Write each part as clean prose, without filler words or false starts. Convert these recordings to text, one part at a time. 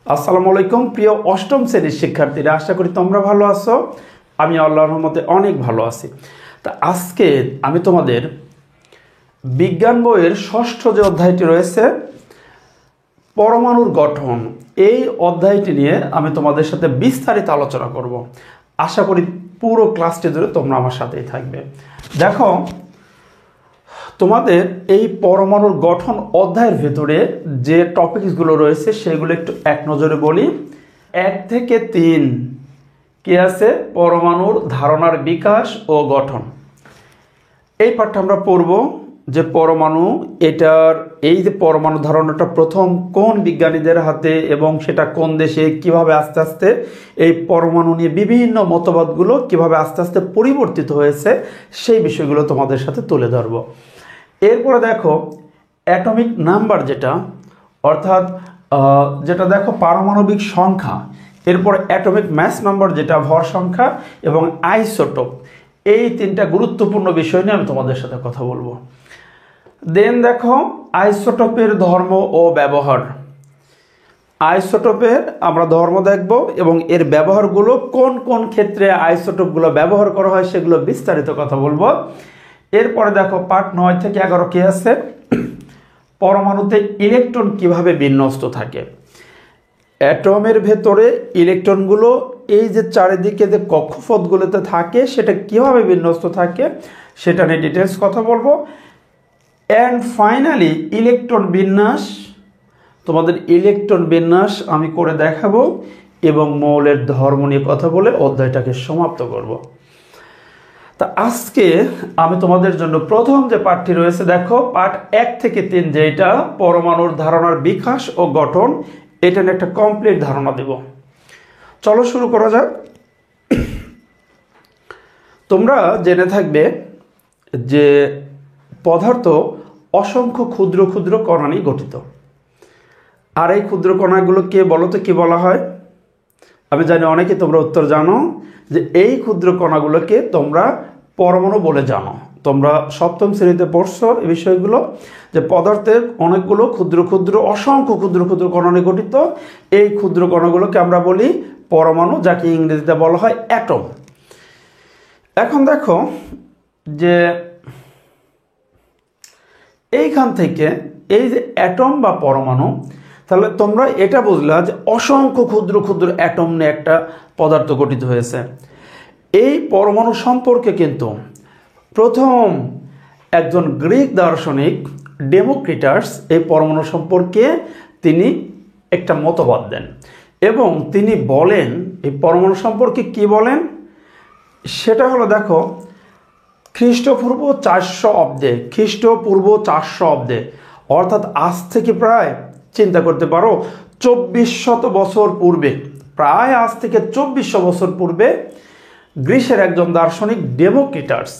আসসালামু আলাইকুম প্রিয় অষ্টম শ্রেণীর শিক্ষার্থীরা, আশা করি তোমরা ভালো আছো। আমি আল্লাহর রহমতে অনেক ভালো আছি। তা আজকে আমি তোমাদের বিজ্ঞান বইয়ের ষষ্ঠ যে অধ্যায়টি রয়েছে পরমাণুর গঠন, এই অধ্যায়টি নিয়ে আমি তোমাদের সাথে বিস্তারিত আলোচনা করব। আশা করি পুরো ক্লাসটি ধরে তোমরা আমার সাথেই থাকবে। দেখো, তোমাদের এই পরমাণুর গঠন অধ্যায়ের ভেতরে যে টপিকসগুলো রয়েছে সেগুলো একটু এক নজরে বলি। 1 থেকে 3 কি আছে? পরমাণুর ধারণার বিকাশ ও গঠন। এই পাঠটা আমরা পড়ব যে পরমাণু, এটার এই যে পরমাণু ধারণাটা প্রথম কোন বিজ্ঞানীদের হাতে এবং সেটা কোন দেশে, কিভাবে আস্তে আস্তে এই পরমাণু নিয়ে বিভিন্ন মতবাদগুলো কিভাবে আস্তে আস্তে পরিবর্তিত হয়েছে, সেই বিষয়গুলো তোমাদের সাথে তুলে ধরব। এরপরে দেখো অ্যাটমিক নাম্বার, যেটা অর্থাৎ যেটা দেখো পারমাণবিক সংখ্যা, এরপর অ্যাটমিক মাস নাম্বার যেটা ভর সংখ্যা, এবং আইসোটোপ, এই 3টা গুরুত্বপূর্ণ বিষয় নিয়ে আমি তোমাদের সাথে কথা বলবো। দেন দেখো আইসোটোপের ধর্ম ও ব্যবহার। আইসোটোপের আমরা ধর্ম দেখব এবং এর ব্যবহারগুলো কোন কোন ক্ষেত্রে আইসোটোপগুলো ব্যবহার করা হয় সেগুলো বিস্তারিত কথা বলবো। এরপরে দেখো পার্ট 9 থেকে 11 কি আছে? পরমাণুতে ইলেকট্রন কিভাবে বিন্যস্ত থাকে। অ্যাটমের ভেতরে ইলেকট্রনগুলো এই যে চারিদিকে যে কক্ষপথগুলোতে থাকে সেটা কিভাবে বিন্যস্ত থাকে সেটা নিয়ে ডিটেলস কথা বলবো। অ্যান্ড ফাইনালি ইলেকট্রন বিন্যাস, তোমাদের ইলেকট্রন বিন্যাস আমি করে দেখাবো এবং মৌলের ধর্ম নিয়ে কথা বলে অধ্যায়টাকে সমাপ্ত করব। তা আজকে আমি তোমাদের জন্য প্রথম যে পাঠটি রয়েছে, দেখো পার্ট 1 থেকে 3, যেটা পরমাণুর ধারণার বিকাশ ও গঠন, এটা নিয়ে একটা কমপ্লিট ধারণা দেব। চলো শুরু করা যাক। তোমরা জেনে থাকবে যে পদার্থ অসংখ্য ক্ষুদ্র ক্ষুদ্র কণা নিয়ে গঠিত। আর এই ক্ষুদ্র কণাগুলোকে বলো তো কি বলা হয়? আমি জানি অনেকে তোমরা উত্তর জানো যে এই ক্ষুদ্র কণাগুলোকে তোমরা পরমাণু বলে জানো। তোমরা সপ্তম শ্রেণীতে পড়ছো এই বিষয়গুলো, যে পদার্থের অনেকগুলো ক্ষুদ্র ক্ষুদ্র অসংখ্য ক্ষুদ্র ক্ষুদ্র কণা নিয়ে গঠিত। এই ক্ষুদ্র কণাগুলোকে আমরা বলি পরমাণু, যাকে ইংরেজিতে বলা হয় অ্যাটম। এখন দেখো যে এইখান থেকে এই যে অ্যাটম বা পরমাণু, তাহলে তোমরা এটা বুঝলা যে অসংখ্য ক্ষুদ্র ক্ষুদ্র অ্যাটম নিয়ে একটা পদার্থ গঠিত হয়েছে। এই পরমাণু সম্পর্কে কিন্তু প্রথম একজন গ্রিক দার্শনিক ডেমোক্রিটাস এই পরমাণু সম্পর্কে তিনি একটা মতবাদ দেন এবং তিনি বলেন এই পরমাণু সম্পর্কে কি বলেন সেটা হলো, দেখো খ্রিস্টপূর্ব 400 অব্দে, খ্রিস্টপূর্ব 400 অব্দে, অর্থাৎ আজ থেকে প্রায় চিন্তা করতে পারো 2400 বছর পূর্বে, প্রায় আজ থেকে 2400 বছর পূর্বে গ্রিসের একজন দার্শনিক ডেমোক্রিটাস,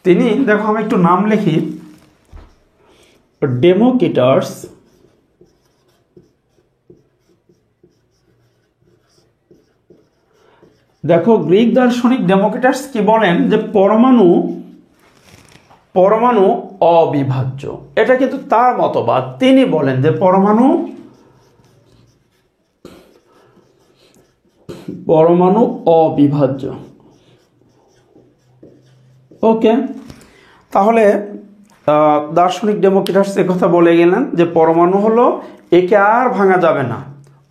তিনি, দেখো আমি একটু নাম লিখি, ডেমোক্রিটাস, দেখো গ্রিক দার্শনিক ডেমোক্রিটাস কি বলেন যে পরমাণু অবিভাজ্য। এটা কিন্তু তার মতবাদ। তিনি বলেন যে পরমাণু অবিভাজ্য। ওকে, তাহলে দার্শনিক ডেমোক্রিটাস কথা বলে গেলেন যে পরমাণু হলো একে আর ভাঙা যাবে না,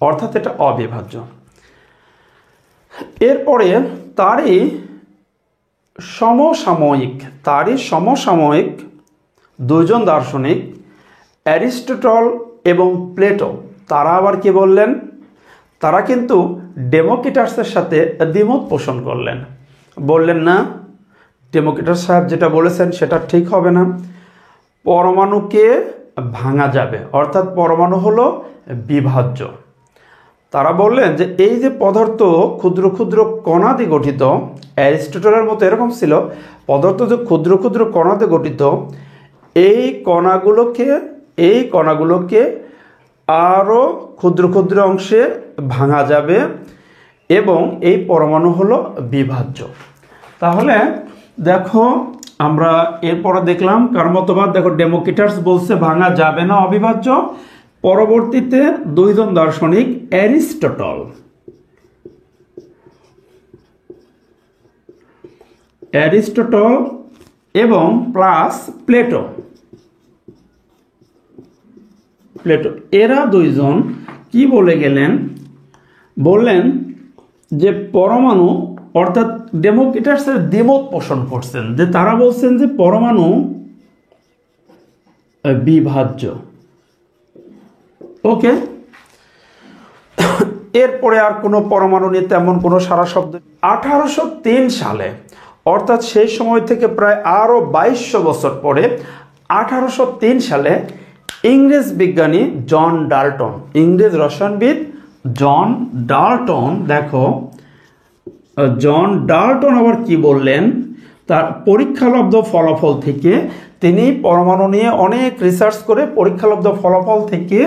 অর্থাৎ এটা অবিভাজ্য। এরপরে তারই সমসাময়িক দুজন দার্শনিক অ্যারিস্টটল এবং প্লেটো, তারা আবার কি বললেন? তারা কিন্তু ডেমোক্রিটাসের সাথে দ্বিমত পোষণ করলেন। বললেন না, ডেমোক্রিটাস সাহেব যেটা বলেছেন সেটা ঠিক হবে না, পরমাণুকে ভাঙা যাবে, অর্থাৎ পরমাণু হলো বিভাজ্য। তারা বললেন যে এই যে পদার্থ ক্ষুদ্র ক্ষুদ্র কণা দিয়ে গঠিত, অ্যারিস্টটলের মতো এরকম ছিল, পদার্থ যে ক্ষুদ্র ক্ষুদ্র কণা দিয়ে গঠিত, এই কণাগুলোকে আরও ক্ষুদ্র ক্ষুদ্র অংশে ভাঙা যাবে এবং এই পরমাণু হলো বিভাজ্য। তাহলে দেখো আমরা এরপরে দেখলাম কার মতবাদ। দেখো ডেমোক্রিটাস বলছে ভাঙা যাবে না, অবিভাজ্য। পরবর্তীতে দুইজন দার্শনিক অ্যারিস্টটল এবং প্লাস প্লেটো এরা দুইজন কি বলে গেলেন, বললেন যে পরমাণু অর্থাৎ ডেমোক্রিটাসের দ্বিমত পোষণ করছেন, যে তারা বলছেন যে পরমাণু বিভাজ্য। ওকে, এরপরে আর কোনো পরমাণু নিয়ে তেমন কোনো সারা শব্দ। 1803 সালে অর্থাৎ সেই সময় থেকে প্রায় আরও 2200 বছর পরে 1803 সালে ইংরেজ বিজ্ঞানী জন ডাল্টন, ইংরেজ রসায়নবিদ জন ডাল্টন, দেখো জন ডাল্টন আবার কি বললেন, তার পরীক্ষালব্ধ ফলাফল থেকে তিনি পরমাণু নিয়ে অনেক রিসার্চ করে পরীক্ষালব্ধ ফলাফল থেকে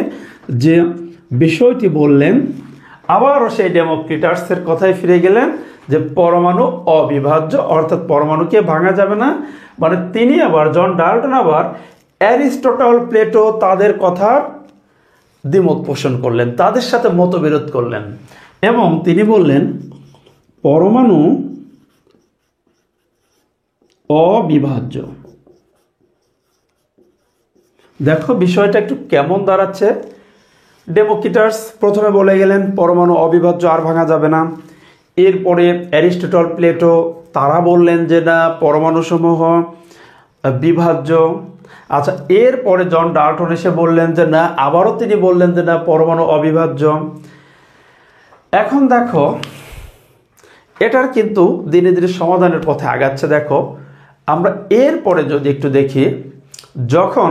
যে বিষয়টি বললেন, আবারও সেই ডেমোক্রিটাসের কথায় ফিরে গেলেন যে পরমাণু অবিভাজ্য, অর্থাৎ পরমাণুকে ভাঙা যাবে না। মানে তিনি আবার জন ডাল্টন আবার অ্যারিস্টটল, প্লেটো তাদের কথার দ্বিমত পোষণ করলেন, তাদের সাথে মতবিরোধ করলেন এবং তিনি বললেন পরমাণু অবিভাজ্য। দেখো বিষয়টা একটু কেমন দাঁড়াচ্ছে। ডেমোক্রিটাস প্রথমে বলে গেলেন পরমাণু অবিভাজ্য, আর ভাঙা যাবে না। এরপরে অ্যারিস্টটল, প্লেটো তারা বললেন যে না, পরমাণু সমূহ বিভাজ্য। আচ্ছা, এরপরে জন ডাল্টন এসে বললেন যে না, আবারও তিনি বললেন যে না, পরমাণু অবিভাজ্য। এখন দেখো এটার কিন্তু দিনে দিনে সমাধানের পথে আগাচ্ছে। দেখো আমরা এরপরে যদি একটু দেখি, যখন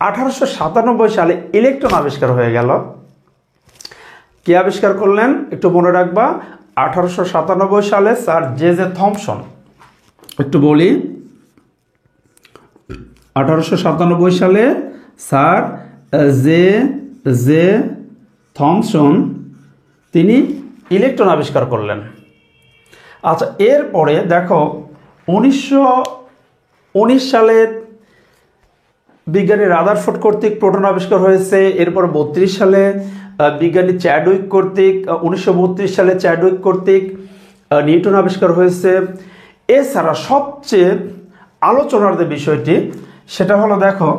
1897 সালে ইলেকট্রন আবিষ্কার হয়ে গেল, কে আবিষ্কার করলেন একটু মনে রাখবা, 1897 সালে স্যার জে থমসন। একটু বলি, 1897 সালে স্যার জে থমসন তিনি ইলেকট্রন আবিষ্কার করলেন। আচ্ছা, এরপরে দেখো 1919 সালে বিজ্ঞানী রাদারফোর্ড কর্তৃক প্রোটন আবিষ্কার হয়েছে। এরপর 32 সালে বিজ্ঞানী চ্যাডউইক কর্তৃক, 1932 সালে চ্যাডউইক কর্তৃক নিউটন আবিষ্কার হয়েছে। এছাড়া সবচেয়ে আলোচনার যে বিষয়টি সেটা হলো, দেখো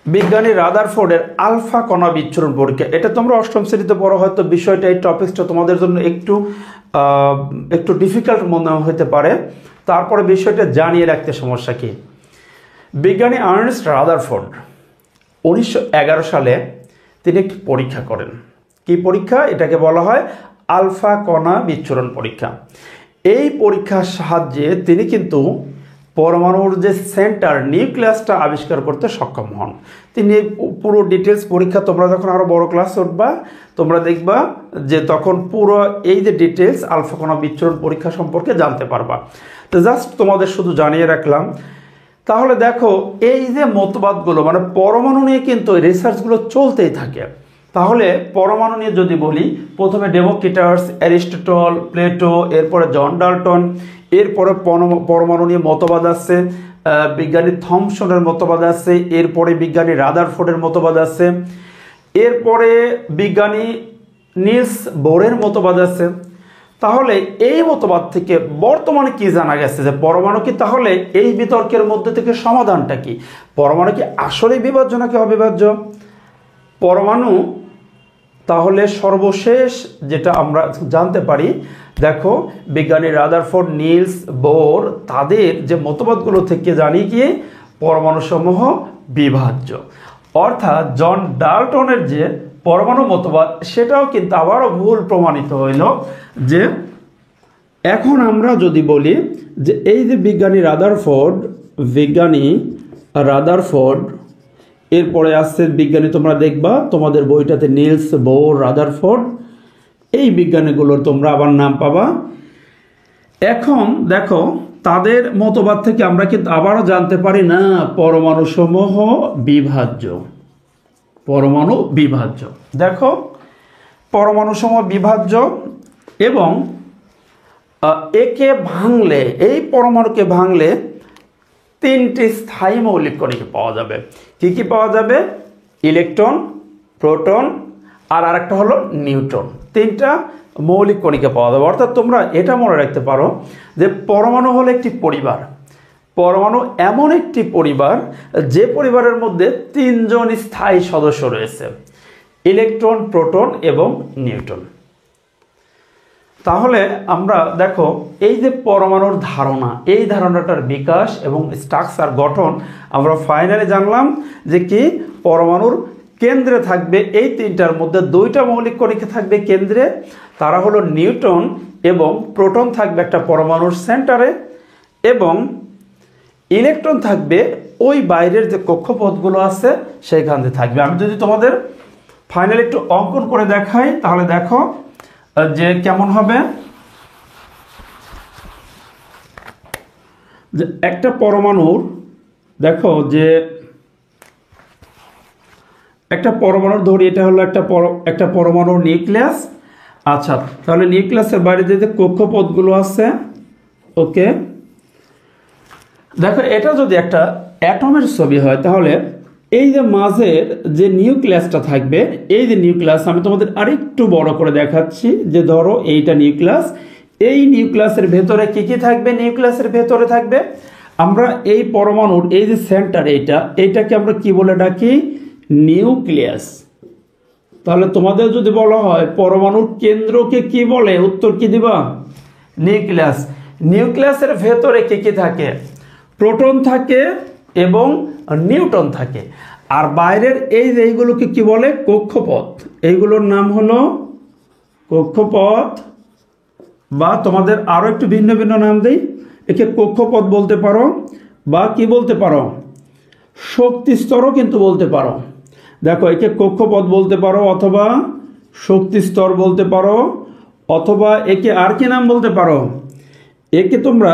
বিজ্ঞানী রাদারফোর্ডের আলফা কণা বিচ্ছুরণ পরীক্ষা। এটা তোমরা অষ্টম শ্রেণীতে পড়ো, হয়তো বিষয়টা, এই টপিকসটা তোমাদের জন্য একটু ডিফিকাল্ট মনে হতে পারে, তারপরে বিষয়টা জানিয়ে রাখতে সমস্যা কি। বিজ্ঞানী আর্নেস্ট রাদারফোর্ড 1911 সালে তিনি একটি পরীক্ষা করেন। কি পরীক্ষা? এটাকে বলা হয় আলফা কণা বিচ্ছুরণ পরীক্ষা। এই পরীক্ষার সাহায্যে তিনি কিন্তু পরমাণুর যে সেন্টার নিউক্লিয়াসটা আবিষ্কার করতে সক্ষম হন। তিনি পুরো ডিটেলস পরীক্ষা, তোমরা যখন আরও বড় ক্লাস উঠবা তোমরা দেখবা যে তখন পুরো এই যে ডিটেলস আলফা কণা বিচ্ছুরণ পরীক্ষা সম্পর্কে জানতে পারবা। তো জাস্ট তোমাদের শুধু জানিয়ে রাখলাম। তাহলে দেখো এই যে মতবাদগুলো, মানে পরমাণু নিয়ে কিন্তু রিসার্চগুলো চলতেই থাকে। তাহলে পরমাণু নিয়ে যদি বলি, প্রথমে ডেমোক্রিটাস, অ্যারিস্টটল, প্লেটো, এরপরে জন ডাল্টন, এরপরে পরমাণু নিয়ে মতবাদ আছে বিজ্ঞানী থমসনের মতবাদ আছে, এরপরে বিজ্ঞানী রাদারফোর্ডের মতবাদ আছে, এরপরে বিজ্ঞানী নিলস বোরের মতবাদ আছে। তাহলে এই মতবাদ থেকে বর্তমানে কি জানা গেছে যে পরমাণু কি, তাহলে এই বিতর্কের মধ্যে থেকে সমাধানটা কি? পরমাণু কি আসলেই বিভাজ্য নাকি অবিভাজ্য? পরমাণু তাহলে সর্বশেষ যেটা আমরা জানতে পারি, দেখো বিজ্ঞানী রাদারফোর্ড, নিলস বোর তাদের যে মতবাদগুলো থেকে জানি গিয়ে পরমাণু সমূহ বিভাজ্য। অর্থাৎ জন ডাল্টনের যে পরমাণু মতবাদ সেটাও কিন্তু আবারও ভুল প্রমাণিত হইল। যে এখন আমরা যদি বলি যে এই যে বিজ্ঞানী রাদারফোর্ড, এরপরে আসছে বিজ্ঞানী, তোমরা দেখবা তোমাদের বইটাতে নিলস বোর, রাদারফোর্ড, এই বিজ্ঞানীগুলোর তোমরা আবার নাম পাবা। এখন দেখো তাদের মতবাদ থেকে আমরা কিন্তু আবারও জানতে পারি না পরমাণু সমূহ বিভাজ্য। দেখো পরমাণু সমূহ বিভাজ্য এবং একে ভাঙলে, এই পরমাণুকে ভাঙলে 3টি স্থায়ী মৌলিক কণিকা পাওয়া যাবে। কি কি পাওয়া যাবে? ইলেকট্রন, প্রোটন আর আরেকটা হলো নিউট্রন। তিনটা মৌলিক কণিকা পাওয়া যাবে। অর্থাৎ তোমরা এটা মনে রাখতে পারো যে পরমাণু হলো একটি পরিবার। পরমাণু এমন একটি পরিবার যে পরিবারের মধ্যে তিনজন স্থায়ী সদস্য রয়েছে, ইলেকট্রন, প্রোটন এবং নিউট্রন। তাহলে আমরা দেখো এই যে পরমাণুর ধারণা, এই ধারণাটার বিকাশ এবং স্ট্রাকচার গঠন আমরা ফাইনালি জানলাম যে কি পরমাণুর কেন্দ্রে থাকবে এই তিনটার মধ্যে দুইটা মৌলিক কণিকা থাকবে কেন্দ্রে, তারা হলো নিউট্রন এবং প্রোটন থাকবে একটা পরমাণুর সেন্টারে এবং ইলেকট্রন থাকবে ওই বাইরের যে কক্ষপথগুলো আছে সেইখানে থাকবে। আমি যদি তোমাদের ফাইনালি একটু অঙ্কন করে দেখাই তাহলে দেখো যে কেমন হবে। যে একটা পরমাণুর দেখো যে একটা পরমাণুর ধরি এটা হলো একটা পরমাণুর নিউক্লিয়াস। আচ্ছা, তাহলে নিউক্লিয়াসের বাইরে যে কক্ষপথগুলো আছে, ওকে, দেখো এটা যদি একটা অ্যাটমের ছবি হয় তাহলে এই যে মাঝের যে নিউক্লিয়াসটা থাকবে, এই যে নিউক্লিয়াস আমি তোমাদের আরেকটু বড় করে দেখাচ্ছি যে ধরো এইটা নিউক্লিয়াস, এই নিউক্লিয়াসের ভেতরে কি কি থাকবে? নিউক্লিয়াসের ভেতরে থাকবে আমরা এই পরমাণুর এই যে সেন্টার, এইটাকে আমরা কি বলে ডাকি? নিউক্লিয়াস। তাহলে তোমাদের যদি বলা হয় পরমাণুর কেন্দ্রকে কি বলে, উত্তর কি দিবা? নিউক্লিয়াস। নিউক্লিয়াসের ভেতরে কি কি থাকে? প্রোটন থাকে এবং নিউট্রন থাকে। আর বাইরের এই যে এইগুলোকে কি বলে? কক্ষপথ। এইগুলোর নাম হলো কক্ষপথ, বা তোমাদের আরো একটু ভিন্ন ভিন্ন নাম দেই, একে কক্ষপথ বলতে পারো বা কি বলতে পারো? শক্তি স্তরও কিন্তু বলতে পারো। দেখো একে কক্ষপথ বলতে পারো অথবা শক্তি স্তর বলতে পারো, অথবা একে আর কি নাম বলতে পারো? একে তোমরা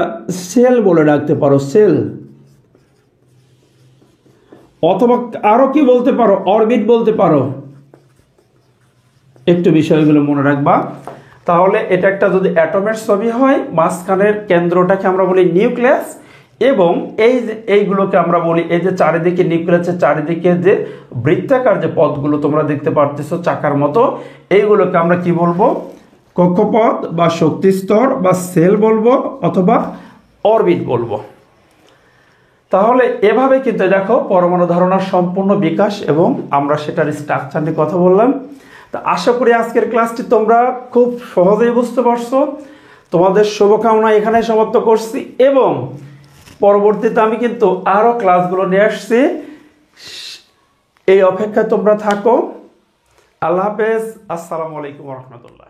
সেল বলে ডাকতে পারো, সেল, অথবা আরো কি বলতে পারো? অরবিট বলতে পারো। একটু বিষয়গুলো মনে রাখবা। তাহলে এটা একটা যদি অ্যাটমের ছবি হয়, মাঝখানের কেন্দ্রটাকে আমরা বলি নিউক্লিয়াস এবং এইগুলোকে আমরা বলি এই যে চারিদিকে নিউক্লিয়াসের চারিদিকে যে বৃত্তাকার যে পথগুলো তোমরা দেখতে পারতেছো চাকার মতো, এইগুলোকে আমরা কি বলবো? কক্ষপথ বা শক্তি স্তর বা সেল বলবো অথবা অরবিট বলবো। তাহলে এভাবে কিন্তু দেখো পরমাণু ধারণার সম্পূর্ণ বিকাশ এবং আমরা সেটার স্ট্রাকচার নিয়ে কথা বললাম। তা আশা করি আজকের ক্লাসটি তোমরা খুব সহজেই বুঝতে পারছো। তোমাদের শুভকামনা এখানে সমাপ্ত করছি এবং পরবর্তীতে আমি কিন্তু আরো ক্লাসগুলো নিয়ে আসছি, এই অপেক্ষায় তোমরা থাকো। আল্লাহ হাফেজ, আসসালামু আলাইকুম রহমতুল্লাহ।